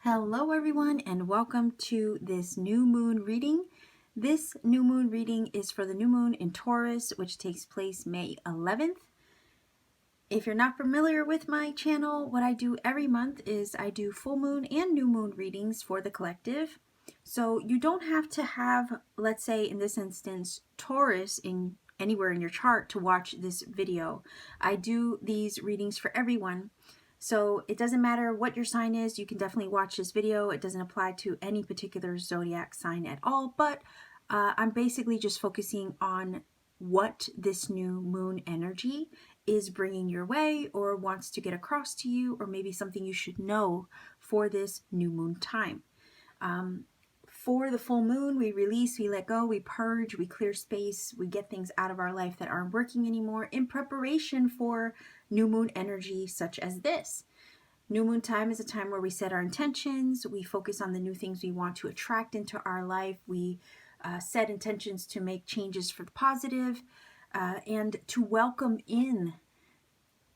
Hello everyone, and welcome to this new moon reading. This new moon reading is for the new moon in Taurus, which takes place May 11th. If you're not familiar with my channel, what I do every month is I do full moon and new moon readings for the collective. So you don't have to have, let's say in this instance, Taurus in anywhere in your chart to watch this video. I do these readings for everyone. So it doesn't matter what your sign is, you can definitely watch this video. It doesn't apply to any particular zodiac sign at all, but I'm basically just focusing on what this new moon energy is bringing your way or wants to get across to you, or maybe something you should know for this new moon time. For the full moon, we release, we let go, we purge, we clear space, we get things out of our life that aren't working anymore in preparation for new moon energy such as this. New moon time is a time where we set our intentions, we focus on the new things we want to attract into our life, we set intentions to make changes for the positive, and to welcome in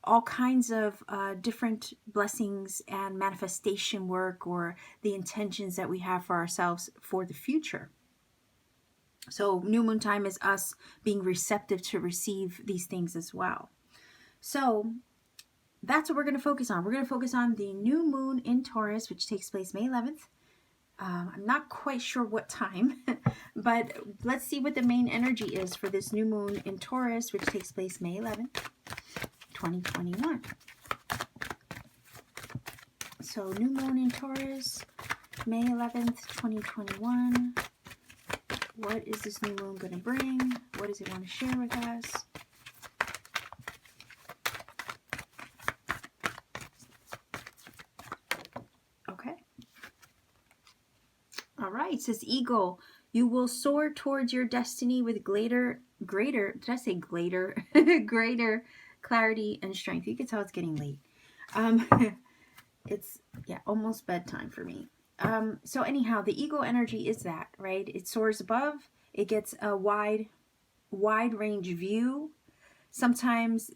all kinds of different blessings and manifestation work, or the intentions that we have for ourselves for the future. So new moon time is us being receptive to receive these things as well. So that's what we're going to focus on. We're going to focus on the new moon in Taurus, which takes place May 11th. I'm not quite sure what time, but let's see what the main energy is for this new moon in Taurus, which takes place May 11th, 2021. So new moon in Taurus, May 11th, 2021. What is this new moon going to bring? What does it want to share with us? Okay. All right, it says Eagle, you will soar towards your destiny with greater, did I say greater? Greater clarity and strength. You can tell it's getting late. It's, yeah, almost bedtime for me. So anyhow, the ego energy is that, right? It soars above, it gets a wide range view. Sometimes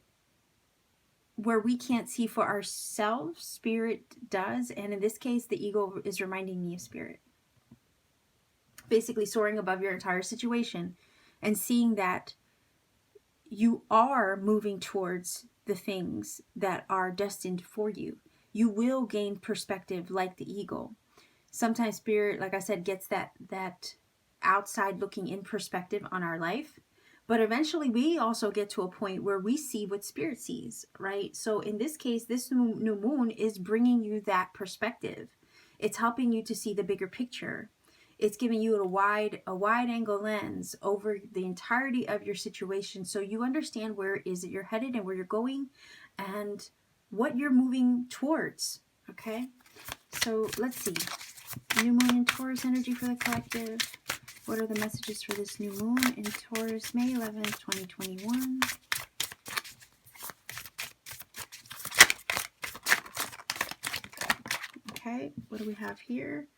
where we can't see for ourselves, spirit does. And in this case, the ego is reminding me of spirit. Basically soaring above your entire situation and seeing that you are moving towards the things that are destined for you. You will gain perspective like the eagle. Sometimes spirit, like I said, gets that outside looking in perspective on our life. But eventually we also get to a point where we see what spirit sees, right? So in this case, this new moon is bringing you that perspective. It's helping you to see the bigger picture. It's giving you a wide angle lens over the entirety of your situation, so you understand where it is that you're headed and where you're going and what you're moving towards. Okay, so let's see. New moon in Taurus energy for the collective. What are the messages for this new moon in Taurus, May 11th, 2021? Okay, what do we have here?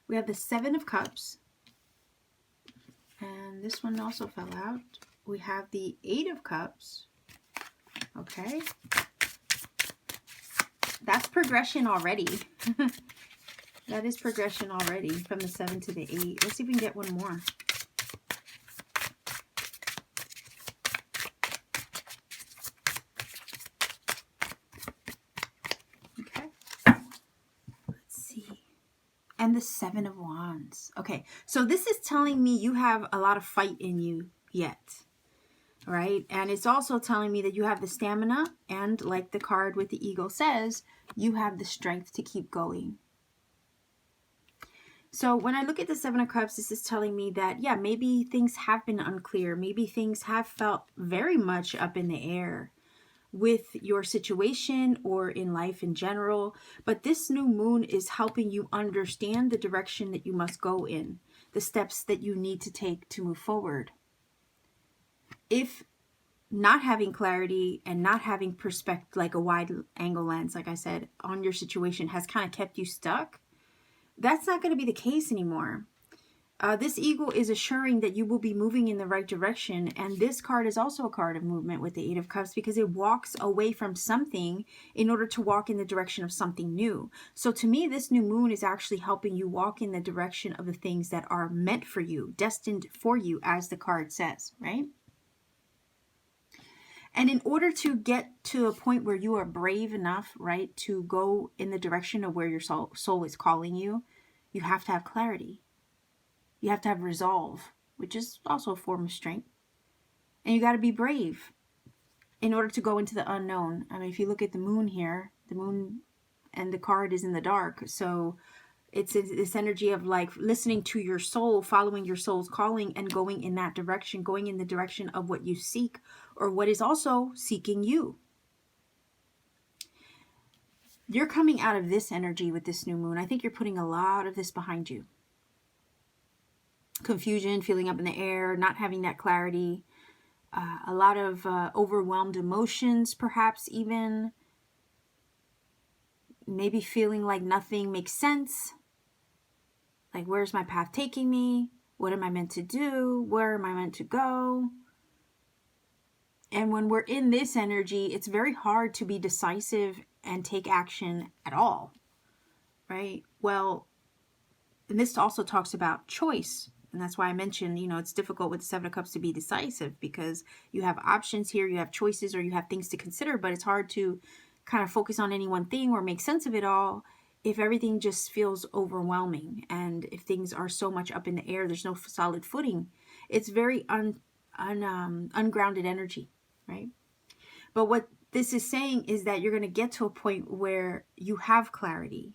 We have the Seven of Cups, and this one also fell out. We have the Eight of Cups. Okay, that's progression already. That is progression already from the 7 to the 8. Let's see if we can get one more. And the Seven of Wands. Okay, so this is telling me you have a lot of fight in you yet, right? And it's also telling me that you have the stamina, and like the card with the eagle says, you have the strength to keep going. So when I look at the Seven of Cups, this is telling me that, yeah, maybe things have been unclear. Maybe things have felt very much up in the air with your situation or in life in general, but this new moon is helping you understand the direction that you must go in, the steps that you need to take to move forward. If not having clarity and not having perspective, like a wide angle lens, like I said, on your situation has kind of kept you stuck, that's not going to be the case anymore. This eagle is assuring that you will be moving in the right direction. And this card is also a card of movement with the Eight of Cups, because it walks away from something in order to walk in the direction of something new. So to me, this new moon is actually helping you walk in the direction of the things that are meant for you, destined for you, as the card says, right? And in order to get to a point where you are brave enough, right, to go in the direction of where your soul is calling you, you have to have clarity. You have to have resolve, which is also a form of strength. And you got to be brave in order to go into the unknown. I mean, if you look at the moon here, the moon and the card is in the dark. So it's this energy of like listening to your soul, following your soul's calling, and going in that direction, going in the direction of what you seek, or what is also seeking you. You're coming out of this energy with this new moon. I think you're putting a lot of this behind you. Confusion, feeling up in the air, not having that clarity, a lot of overwhelmed emotions, perhaps even maybe feeling like nothing makes sense. Like, where's my path taking me? What am I meant to do? Where am I meant to go? And when we're in this energy, it's very hard to be decisive and take action at all, right? Well, and this also talks about choice. And that's why I mentioned, it's difficult with the Seven of Cups to be decisive, because you have options here, you have choices, or you have things to consider, but it's hard to kind of focus on any one thing or make sense of it all if everything just feels overwhelming, and if things are so much up in the air, there's no solid footing. It's very ungrounded energy, right? But what this is saying is that you're going to get to a point where you have clarity,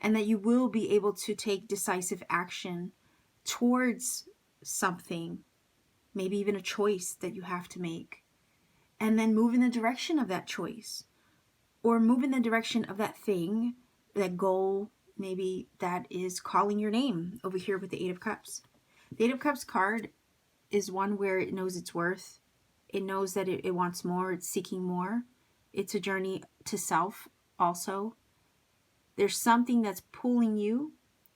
and that you will be able to take decisive action towards something, maybe even a choice that you have to make, and then move in the direction of that choice, or move in the direction of that thing, that goal, maybe, that is calling your name over here with the Eight of Cups. The Eight of Cups card is one where it knows its worth. It knows that it wants more. It's seeking more. It's a journey to self also. There's something that's pulling you,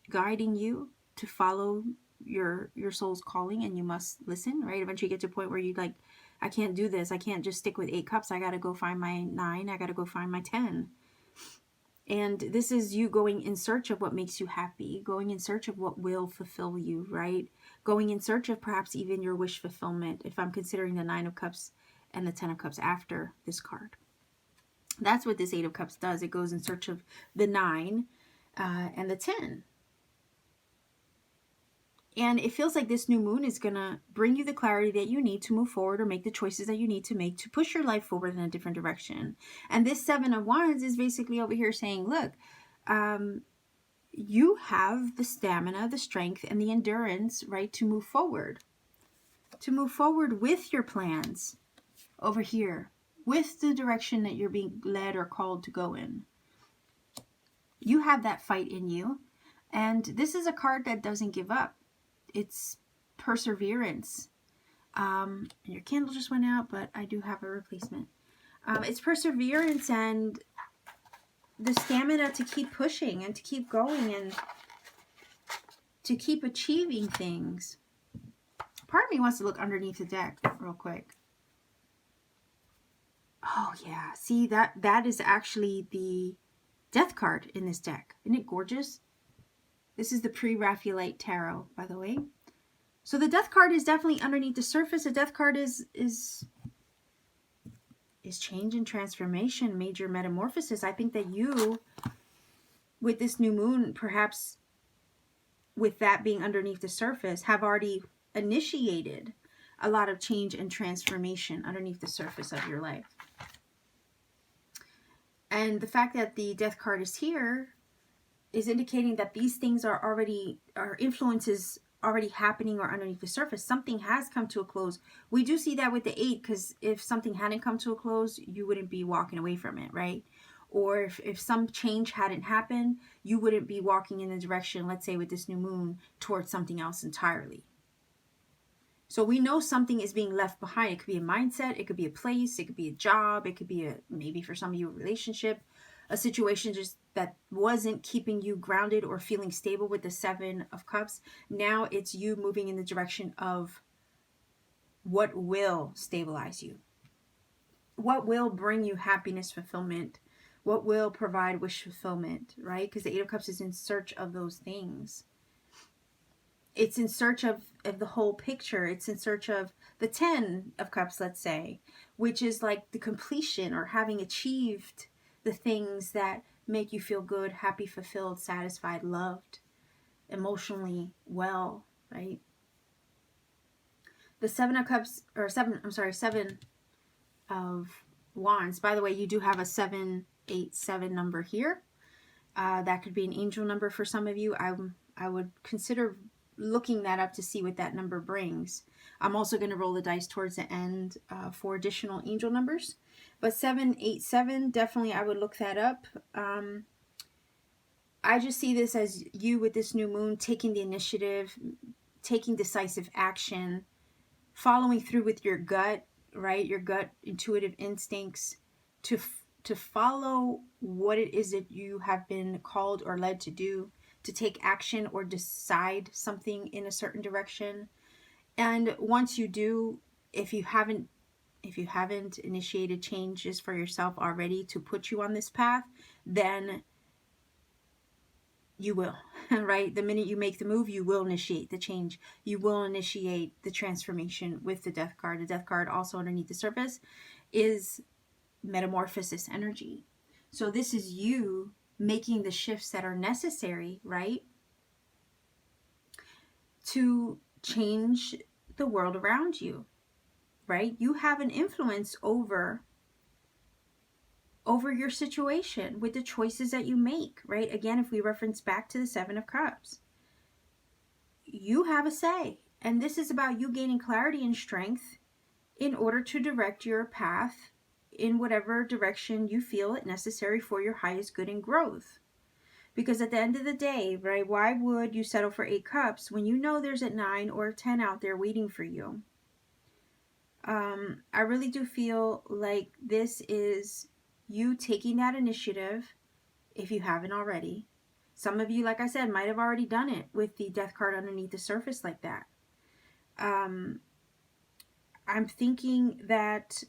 guiding you to follow your soul's calling, and you must listen, right? Eventually you get to a point where you're like, I can't do this. I can't just stick with 8 cups. I got to go find my 9. I got to go find my 10. And this is you going in search of what makes you happy, going in search of what will fulfill you, right? Going in search of perhaps even your wish fulfillment, if I'm considering the 9 of Cups and the 10 of Cups after this card. That's what this 8 of Cups does. It goes in search of the 9 and the 10. And it feels like this new moon is going to bring you the clarity that you need to move forward, or make the choices that you need to make to push your life forward in a different direction. And this 7 of Wands is basically over here saying, look, you have the stamina, the strength, and the endurance, right, to move forward. To move forward with your plans over here, with the direction that you're being led or called to go in. You have that fight in you. And this is a card that doesn't give up. It's perseverance. Your candle just went out, but I do have a replacement. It's perseverance and the stamina to keep pushing and to keep going and to keep achieving things. Part of me wants to look underneath the deck real quick. Oh yeah, see, that is actually the Death card in this deck. Isn't it gorgeous? This is the pre-Raphaelite Tarot, by the way. So the Death card is definitely underneath the surface. The Death card is change and transformation, major metamorphosis. I think that you, with this new moon, perhaps with that being underneath the surface, have already initiated a lot of change and transformation underneath the surface of your life. And the fact that the Death card is here is indicating that these things are influences already happening or underneath the surface. Something has come to a close. We do see that with the 8, because if something hadn't come to a close, you wouldn't be walking away from it, right? Or if some change hadn't happened, you wouldn't be walking in the direction, let's say with this new moon, towards something else entirely. So we know something is being left behind. It could be a mindset, it could be a place, it could be a job, it could be maybe for some of you, a relationship, a situation just that wasn't keeping you grounded or feeling stable with the Seven of Cups. Now it's you moving in the direction of what will stabilize you, what will bring you happiness, fulfillment, what will provide wish fulfillment, right? Because the Eight of Cups is in search of those things. It's in search of the whole picture. It's in search of the Ten of Cups, let's say, which is like the completion or having achieved the things that make you feel good, happy, fulfilled, satisfied, loved, emotionally well, right? The Seven of Cups, or Seven of Wands. By the way, you do have a 787 number here. That could be an angel number for some of you. I would consider looking that up to see what that number brings. I'm also going to roll the dice towards the end for additional angel numbers. But 787, definitely I would look that up. I just see this as you with this new moon taking the initiative, taking decisive action, following through with your gut, right? Your gut intuitive instincts to follow what it is that you have been called or led to do, to take action or decide something in a certain direction. And once you do, if you haven't initiated changes for yourself already to put you on this path, then you will, right? The minute you make the move, you will initiate the change. You will initiate the transformation with the Death card. The Death card also underneath the surface is Metamorphosis energy. So this is you making the shifts that are necessary, right? To change the world around you, right? You have an influence over your situation with the choices that you make, right? Again, if we reference back to the Seven of Cups, you have a say. And this is about you gaining clarity and strength in order to direct your path in whatever direction you feel it necessary for your highest good and growth. Because at the end of the day, right, why would you settle for 8 cups when you know there's a 9 or a 10 out there waiting for you? I really do feel like this is you taking that initiative, if you haven't already. Some of you, like I said, might have already done it with the Death card underneath the surface like that. I'm thinking that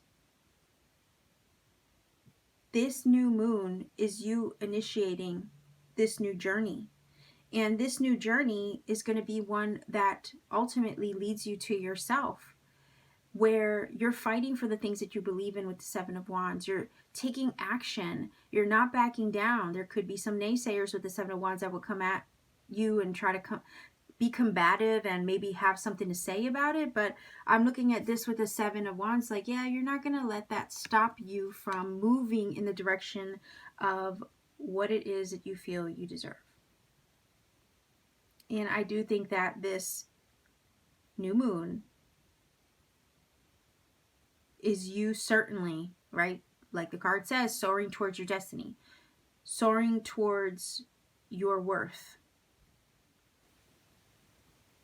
this new moon is you initiating this new journey. And this new journey is going to be one that ultimately leads you to yourself, where you're fighting for the things that you believe in with the Seven of Wands. You're taking action. You're not backing down. There could be some naysayers with the Seven of Wands that will come at you and try to be combative and maybe have something to say about it. But I'm looking at this with the Seven of Wands like, yeah, you're not going to let that stop you from moving in the direction of what it is that you feel you deserve. And I do think that this new moon is you certainly, right, like the card says, soaring towards your destiny, soaring towards your worth.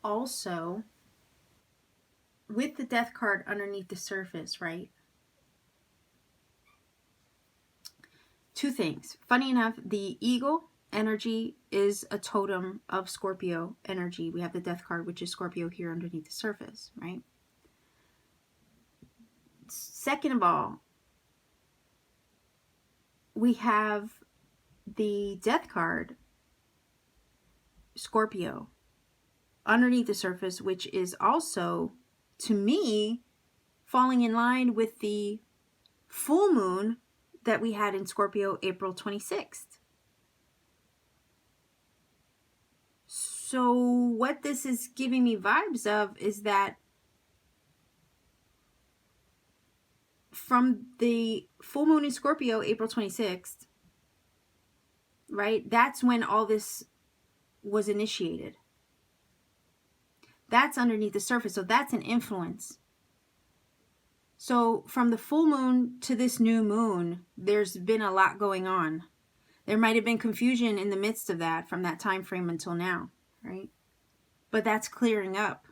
Also, with the Death card underneath the surface, right, two things. Funny enough, the eagle energy is a totem of Scorpio energy. We have the Death card, which is Scorpio here underneath the surface, right? Second of all, we have the Death card, Scorpio, underneath the surface, which is also, to me, falling in line with the full moon that we had in Scorpio April 26th. So what this is giving me vibes of is that from the full moon in Scorpio, April 26th, right? That's when all this was initiated. That's underneath the surface. So that's an influence. So from the full moon to this new moon, there's been a lot going on. There might have been confusion in the midst of that from that time frame until now, right? But that's clearing up.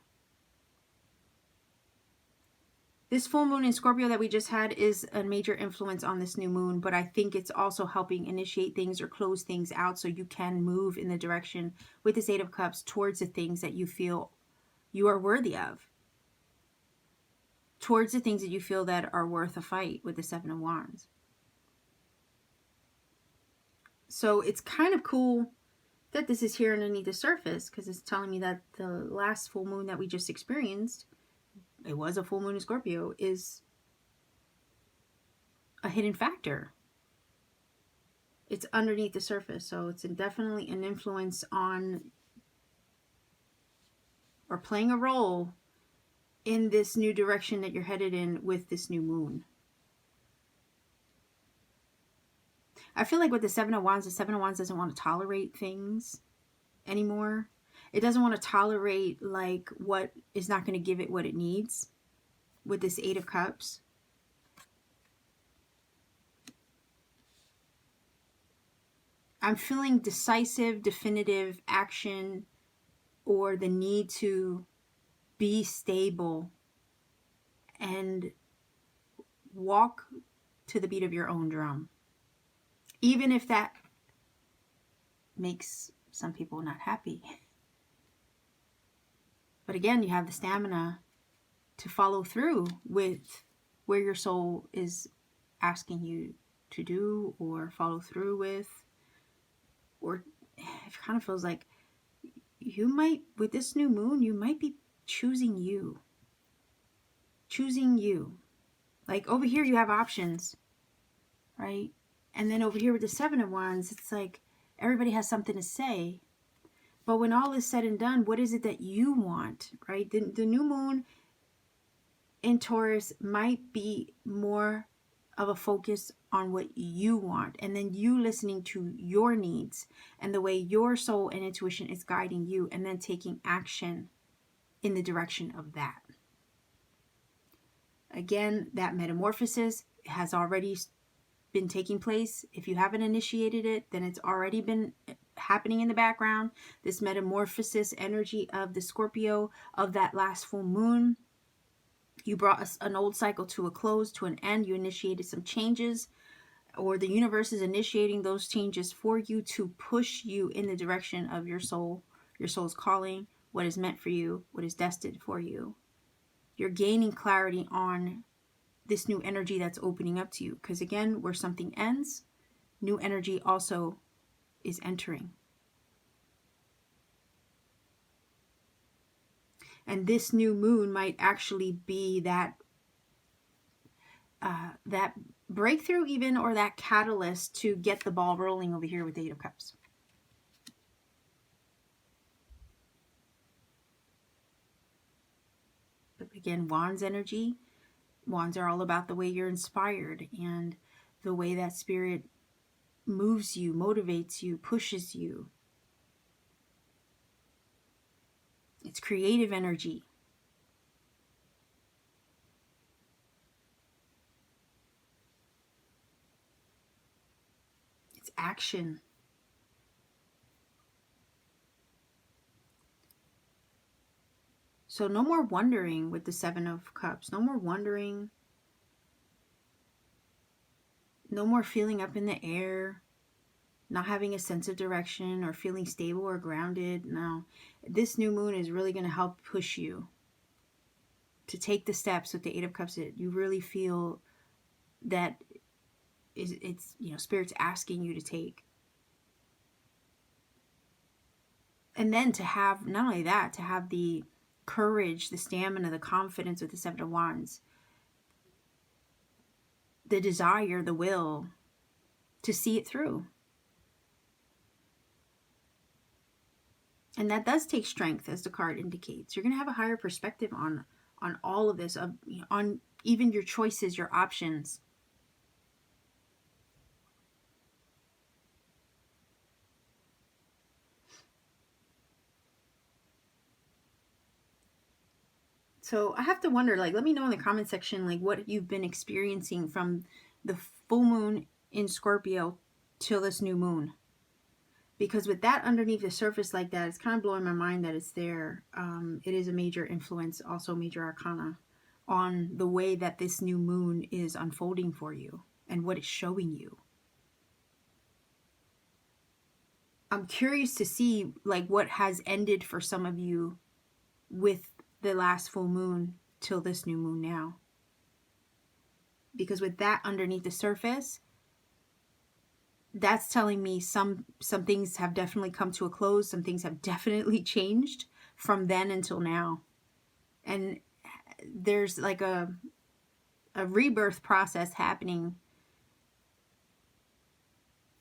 This full moon in Scorpio that we just had is a major influence on this new moon, but I think it's also helping initiate things or close things out so you can move in the direction with this Eight of Cups towards the things that you feel you are worthy of. Towards the things that you feel that are worth a fight with the Seven of Wands. So it's kind of cool that this is here underneath the surface, because it's telling me that the last full moon that we just experienced, it was a full moon in Scorpio, is a hidden factor. It's underneath the surface, so it's definitely an influence on, or playing a role in this new direction that you're headed in with this new moon. I feel like with the Seven of Wands doesn't want to tolerate things anymore. It doesn't want to tolerate like what is not going to give it what it needs with this Eight of Cups. I'm feeling decisive, definitive action, or the need to be stable and walk to the beat of your own drum. Even if that makes some people not happy. But again, you have the stamina to follow through with where your soul is asking you to do or follow through with. Or it kind of feels like you might, with this new moon, you might be choosing you. Choosing you. Like over here you have options, right? And then over here with the Seven of Wands, it's like everybody has something to say. But when all is said and done, what is it that you want, right? The new moon in Taurus might be more of a focus on what you want, and then you listening to your needs and the way your soul and intuition is guiding you, and then taking action in the direction of that. Again, that metamorphosis has already been taking place. If you haven't initiated it, then it's already been happening in the background. This metamorphosis energy of the Scorpio of that last full moon. You brought an old cycle to a close, to an end. You initiated some changes, or the universe is initiating those changes for you to push you in the direction of your soul, your soul's calling, what is meant for you, what is destined for you. You're gaining clarity on this new energy that's opening up to you. Because again, where something ends, new energy also is entering. And this new moon might actually be that that breakthrough even, or that catalyst to get the ball rolling over here with the Eight of Cups. But again, Wands energy. Wands are all about the way you're inspired and the way that spirit moves you, motivates you, pushes you. It's creative energy. It's action. So no more wondering with the Seven of Cups. No more wondering. No more feeling up in the air. Not having a sense of direction or feeling stable or grounded. No. This new moon is really going to help push you to take the steps with the Eight of Cups that you really feel that it's, you know, Spirit's asking you to take. And then to have, not only that, to have the courage, the stamina, the confidence with the Seven of Wands, the desire, the will to see it through. And that does take strength, as the card indicates. You're going to have a higher perspective on all of this, of, you know, on even your choices, your options. So I have to wonder, like, let me know in the comment section, like, what you've been experiencing from the full moon in Scorpio till this new moon. Because with that underneath the surface like that, it's kind of blowing my mind that it's there. It is a major influence, also major arcana on the way that this new moon is unfolding for you and what it's showing you. I'm curious to see like what has ended for some of you with the last full moon till this new moon now. Because with that underneath the surface, that's telling me some things have definitely come to a close. Some things have definitely changed from then until now. And there's like a rebirth process happening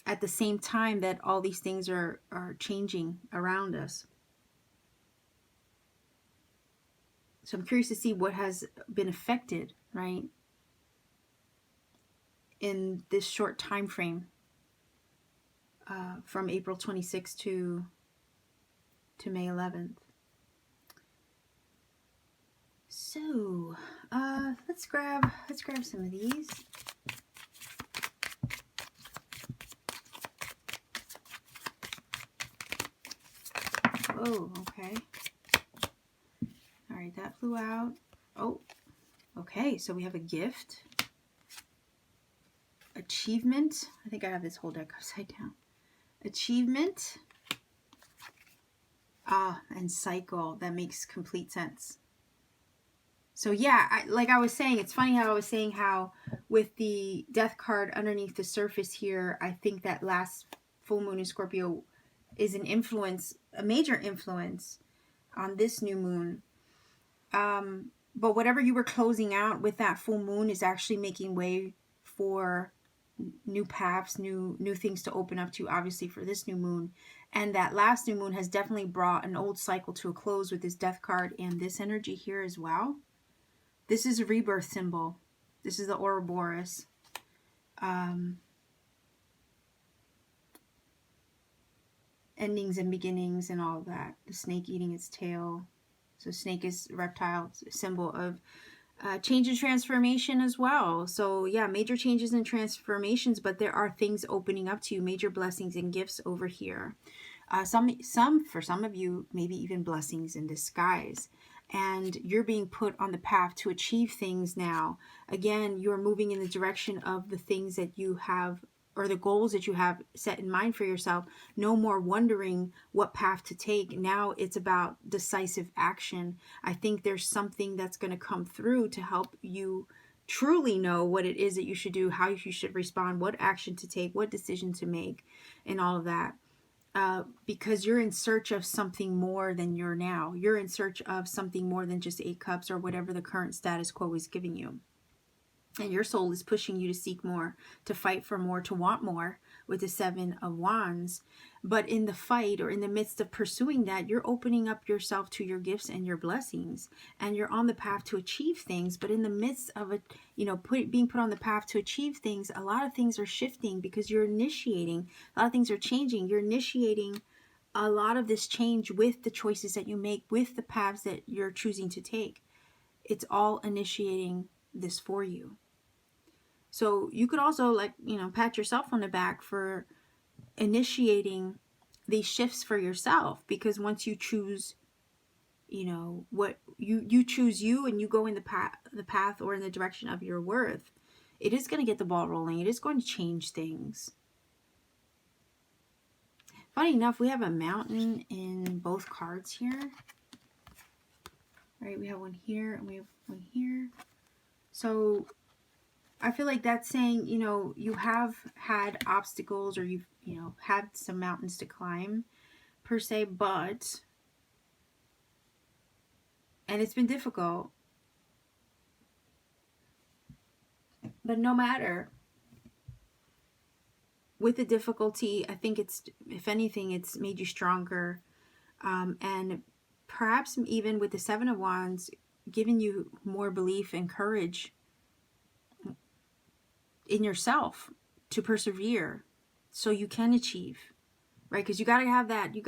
at the same time that all these things are changing around us. So I'm curious to see what has been affected, right, in this short time frame from April 26th to May 11th. So let's grab some of these. Oh, okay. All right, that flew out. Oh, okay. So we have a gift, achievement. I think I have this whole deck upside down. Achievement. And cycle. That makes complete sense. So yeah, like I was saying, it's funny how I was saying how with the death card underneath the surface here, I think that last full moon in Scorpio is an influence, a major influence on this new moon. But whatever you were closing out with that full moon is actually making way for new paths, new things to open up to, obviously, for this new moon. And that last new moon has definitely brought an old cycle to a close with this death card and this energy here as well. This is a rebirth symbol. This is the Ouroboros. Endings and beginnings and all of that. The snake eating its tail. So snake is reptile, symbol of change and transformation as well. So yeah, major changes and transformations, but there are things opening up to you, major blessings and gifts over here. Some for some of you, maybe even blessings in disguise. And you're being put on the path to achieve things now. Again, you're moving in the direction of the things that you have, or the goals that you have set in mind for yourself. No more wondering what path to take. Now it's about decisive action. I think there's something that's going to come through to help you truly know what it is that you should do, how you should respond, what action to take, what decision to make, and all of that. Because you're in search of something more than you're now. You're in search of something more than just 8 cups or whatever the current status quo is giving you. And your soul is pushing you to seek more, to fight for more, to want more with the 7 of Wands. But in the fight or in the midst of pursuing that, you're opening up yourself to your gifts and your blessings. And you're on the path to achieve things. But in the midst of it, being put on the path to achieve things, a lot of things are shifting because you're initiating. A lot of things are changing. You're initiating a lot of this change with the choices that you make, with the paths that you're choosing to take. It's all initiating this for you. So you could also pat yourself on the back for initiating these shifts for yourself, because once you choose, what you choose you and you go in the path or in the direction of your worth, it is going to get the ball rolling. It is going to change things. Funny enough, we have a mountain in both cards here. Right, we have one here and we have one here. So I feel like that's saying, you have had obstacles, or you've, had some mountains to climb per se, and it's been difficult. But no matter, with the difficulty, I think it's, if anything, it's made you stronger. And perhaps even with the 7 of Wands, giving you more belief and courage in yourself to persevere so you can achieve, right? Because you got to have that oomph, you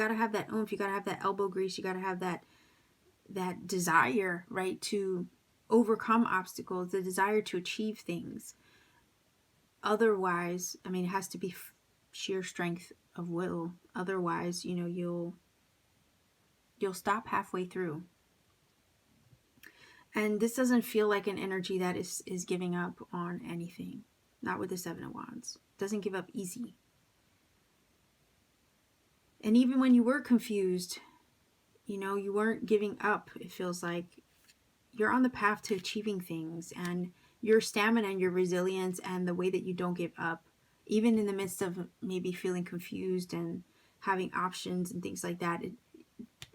got to have that elbow grease, you got to have that desire, right, to overcome obstacles, the desire to achieve things. Otherwise, it has to be sheer strength of will. Otherwise, you'll stop halfway through. And this doesn't feel like an energy that is giving up on anything. Not with the Seven of Wands. Doesn't give up easy. And even when you were confused, you know, you weren't giving up. It feels like you're on the path to achieving things, and your stamina and your resilience and the way that you don't give up, even in the midst of maybe feeling confused and having options and things like that.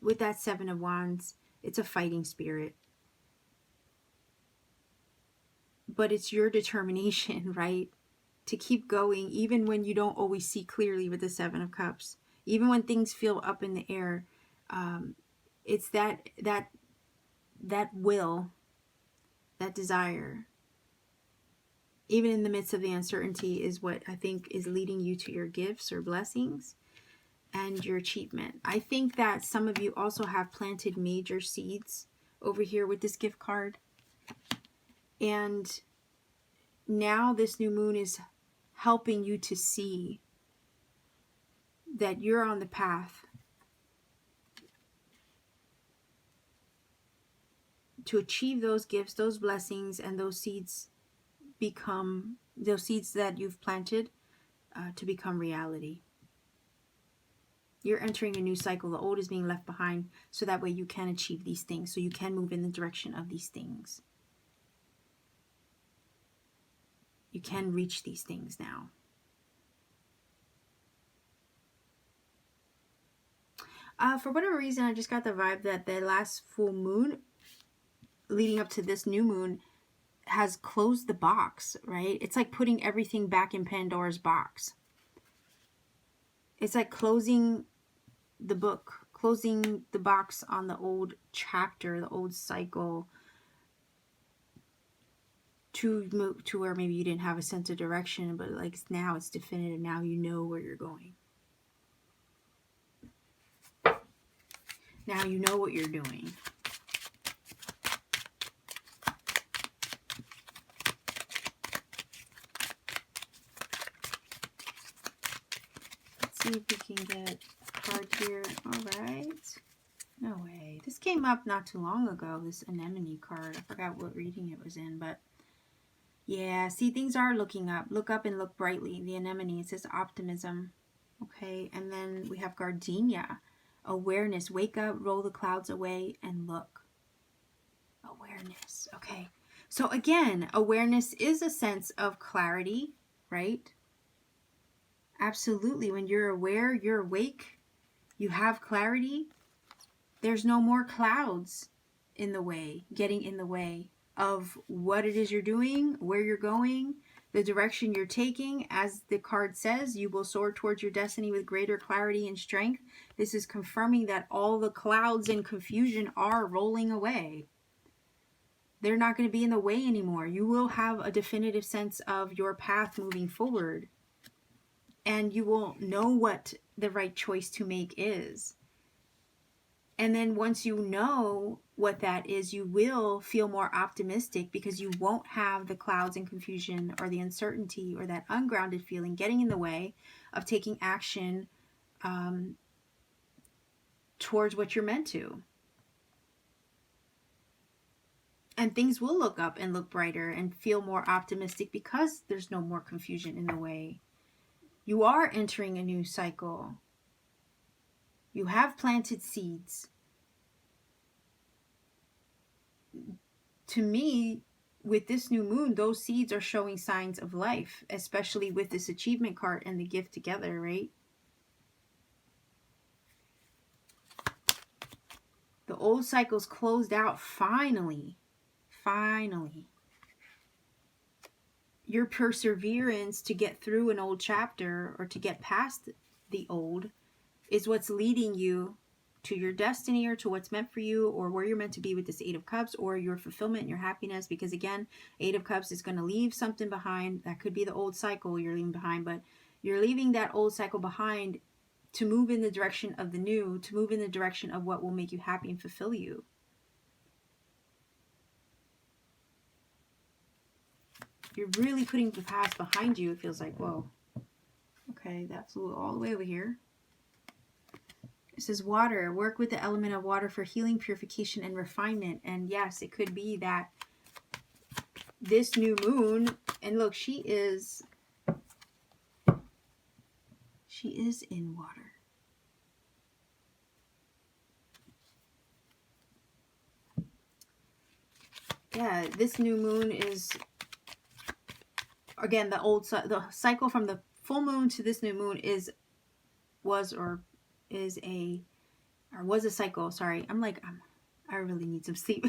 With that Seven of Wands, it's a fighting spirit. But it's your determination, right? To keep going, even when you don't always see clearly with the Seven of Cups. Even when things feel up in the air. It's that will, that desire, even in the midst of the uncertainty, is what I think is leading you to your gifts or blessings and your achievement. I think that some of you also have planted major seeds over here with this gift card. And now this new moon is helping you to see that you're on the path to achieve those gifts, those blessings, and those seeds that you've planted to become reality. You're entering a new cycle. The old is being left behind, so that way you can achieve these things, so you can move in the direction of these things. You can reach these things now. For whatever reason, I just got the vibe that the last full moon leading up to this new moon has closed the box, right? It's like putting everything back in Pandora's box. It's like closing the book, closing the box on the old chapter, the old cycle, to move to where maybe you didn't have a sense of direction, but like now it's definitive. Now you know where you're going. Now you know what you're doing. Let's see if we can get a card here. All right. No way. This came up not too long ago, this anemone card. I forgot what reading it was in, but yeah, see, things are looking up. Look up and look brightly. The anemone, it says optimism. Okay, and then we have gardenia. Awareness. Wake up, roll the clouds away, and look. Awareness. Okay. So again, awareness is a sense of clarity, right? Absolutely. When you're aware, you're awake, you have clarity, there's no more clouds in the way, getting in the way of what it is you're doing, where you're going, the direction you're taking. As the card says, you will soar towards your destiny with greater clarity and strength. This is confirming that all the clouds and confusion are rolling away. They're not going to be in the way anymore. You will have a definitive sense of your path moving forward. And you will know what the right choice to make is. And then once you know what that is, you will feel more optimistic, because you won't have the clouds and confusion or the uncertainty or that ungrounded feeling getting in the way of taking action towards what you're meant to. And things will look up and look brighter and feel more optimistic, because there's no more confusion in the way. You are entering a new cycle. You have planted seeds. To me, with this new moon, those seeds are showing signs of life, especially with this achievement card and the gift together, right? The old cycle's closed out finally. Finally. Your perseverance to get through an old chapter or to get past the old is what's leading you to your destiny, or to what's meant for you, or where you're meant to be with this Eight of Cups, or your fulfillment and your happiness. Because again, Eight of Cups is going to leave something behind. That could be the old cycle you're leaving behind, but you're leaving that old cycle behind to move in the direction of the new, to move in the direction of what will make you happy and fulfill you. You're really putting the past behind you. It feels like, whoa, okay, that flew all the way over here. It says water. Work with the element of water for healing, purification, and refinement. And yes, it could be that this new moon, and look, she is in water. Yeah, this new moon is, again, the cycle from the full moon to this new moon was a cycle. Sorry, I really need some sleep.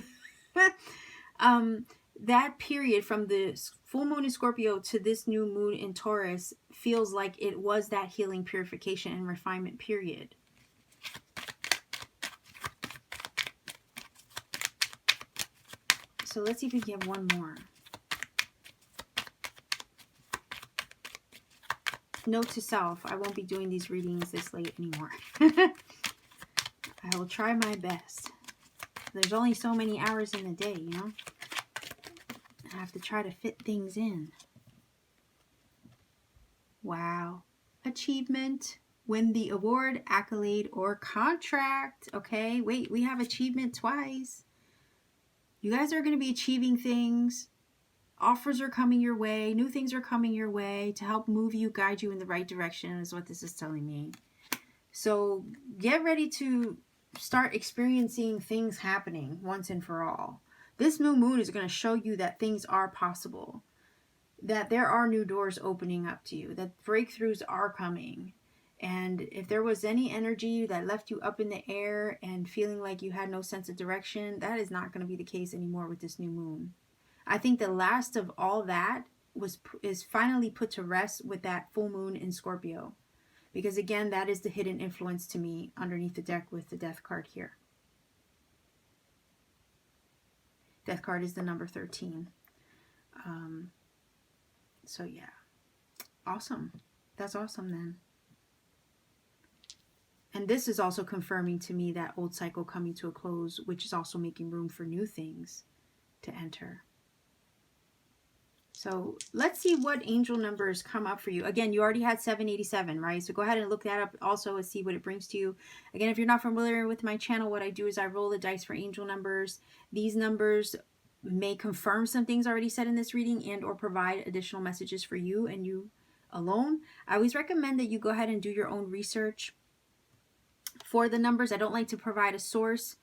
That period from the full moon in Scorpio to this new moon in Taurus feels like it was that healing, purification, and refinement period. So let's see if we can get one more. Note to self, I won't be doing these readings this late anymore. I will try my best. There's only so many hours in the day, you know? I have to try to fit things in. Wow. Achievement. Win the award, accolade, or contract. Okay, wait, we have achievement twice. You guys are going to be achieving things. Offers are coming your way. New things are coming your way to help move you, guide you in the right direction is what this is telling me. So get ready to start experiencing things happening once and for all. This new moon is going to show you that things are possible, that there are new doors opening up to you, that breakthroughs are coming. And if there was any energy that left you up in the air and feeling like you had no sense of direction, that is not going to be the case anymore with this new moon. I think the last of all that is finally put to rest with that full moon in Scorpio. Because again, that is the hidden influence to me underneath the deck with the Death card here. Death card is the number 13. So yeah. Awesome. That's awesome then. And this is also confirming to me that old cycle coming to a close, which is also making room for new things to enter. So let's see what angel numbers come up for you. Again, you already had 787, right? So go ahead and look that up also and see what it brings to you. Again, if you're not familiar with my channel, what I do is I roll the dice for angel numbers. These numbers may confirm some things already said in this reading and or provide additional messages for you and you alone. I always recommend that you go ahead and do your own research for the numbers. I don't like to provide a source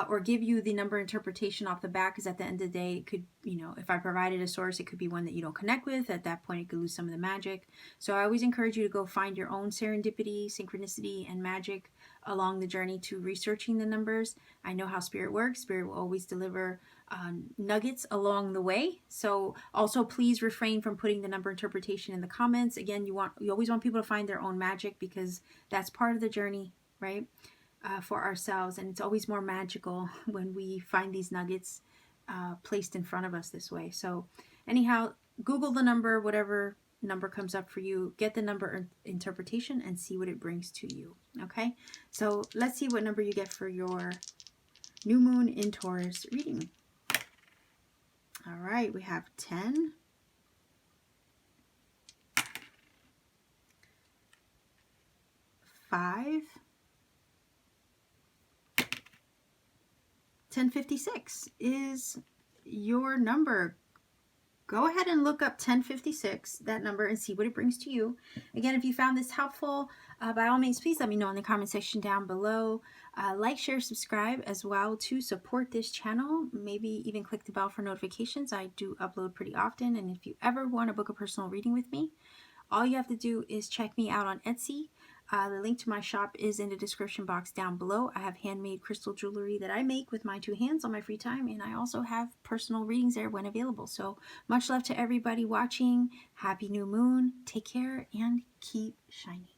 or give you the number interpretation off the bat, because at the end of the day, it could, you know, if I provided a source, it could be one that you don't connect with. At that point, it could lose some of the magic. So I always encourage you to go find your own serendipity, synchronicity, and magic along the journey to researching the numbers. I know how Spirit works. Spirit will always deliver nuggets along the way. So also please refrain from putting the number interpretation in the comments. Again, you always want people to find their own magic, because that's part of the journey, right? For ourselves, and it's always more magical when we find these nuggets placed in front of us this way. So anyhow, Google the number, whatever number comes up for you, get the number interpretation and see what it brings to you. Okay, so let's see what number you get for your new moon in Taurus reading. All right, we have 10, 5, 1056 is your number. Go ahead and look up 1056, that number, and see what it brings to you. Again, if you found this helpful, by all means, please let me know in the comment section down below. Like, share, subscribe as well to support this channel. Maybe even click the bell for notifications. I do upload pretty often. And if you ever want to book a personal reading with me, all you have to do is check me out on Etsy. The link to my shop is in the description box down below. I have handmade crystal jewelry that I make with my 2 hands on my free time, and I also have personal readings there when available. So much love to everybody watching. Happy new moon. Take care and keep shining.